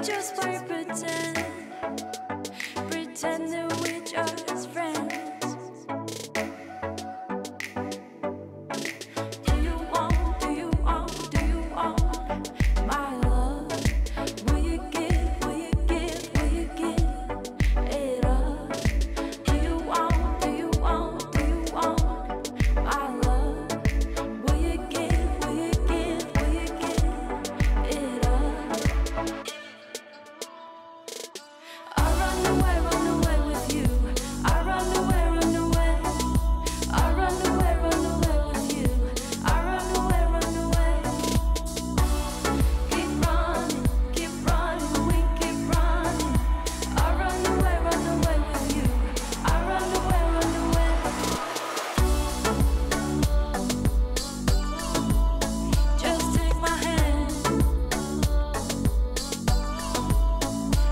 just why pretend that we're just friends. Do you want my love? Will you give it up? Do you want my love? Will you give it up? I run away with you. I run away with you. I run away Keep running, we keep running. I run away with you. I run away Just take my hand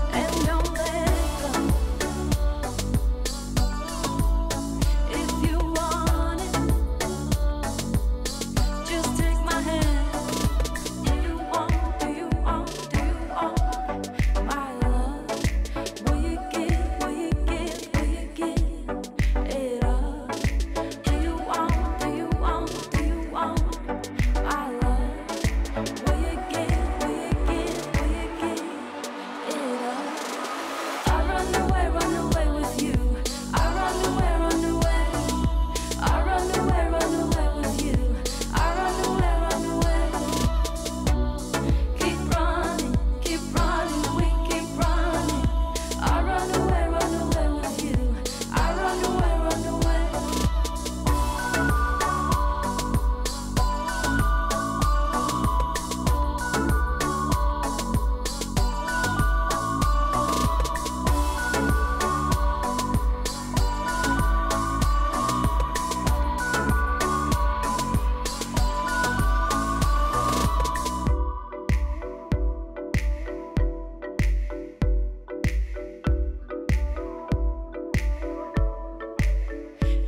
and don't let go. If you want it, just take my hand. Do you want my love? Will you give it up? Do you want my love? Will you give it up? I run away with you. I run away with you. I run away. Keep running, we keep running. I run away with you. I run away.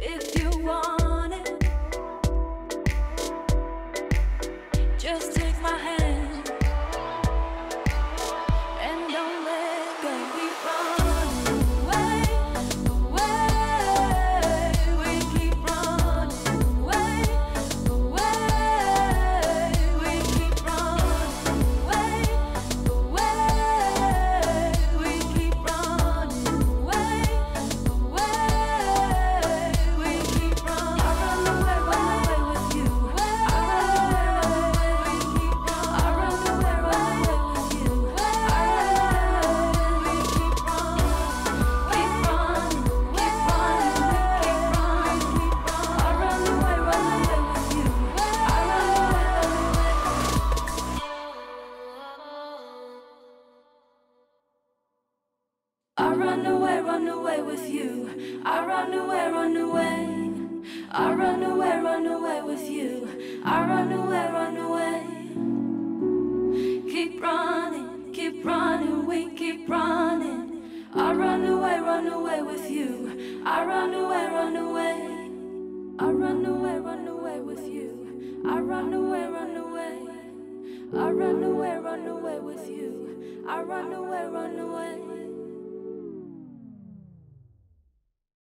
If you want it, just take my hand and don't let go. Keep running away. We keep running away. We keep running away. We keep running away. We keep running. I run away with you. I run away with you. We keep running. Keep running. I run away with you. I run away with you. I run away with you. I run away. Keep running, we keep running. I run away with you. I run away. I run away with you. I run away. I run away with you. I run away.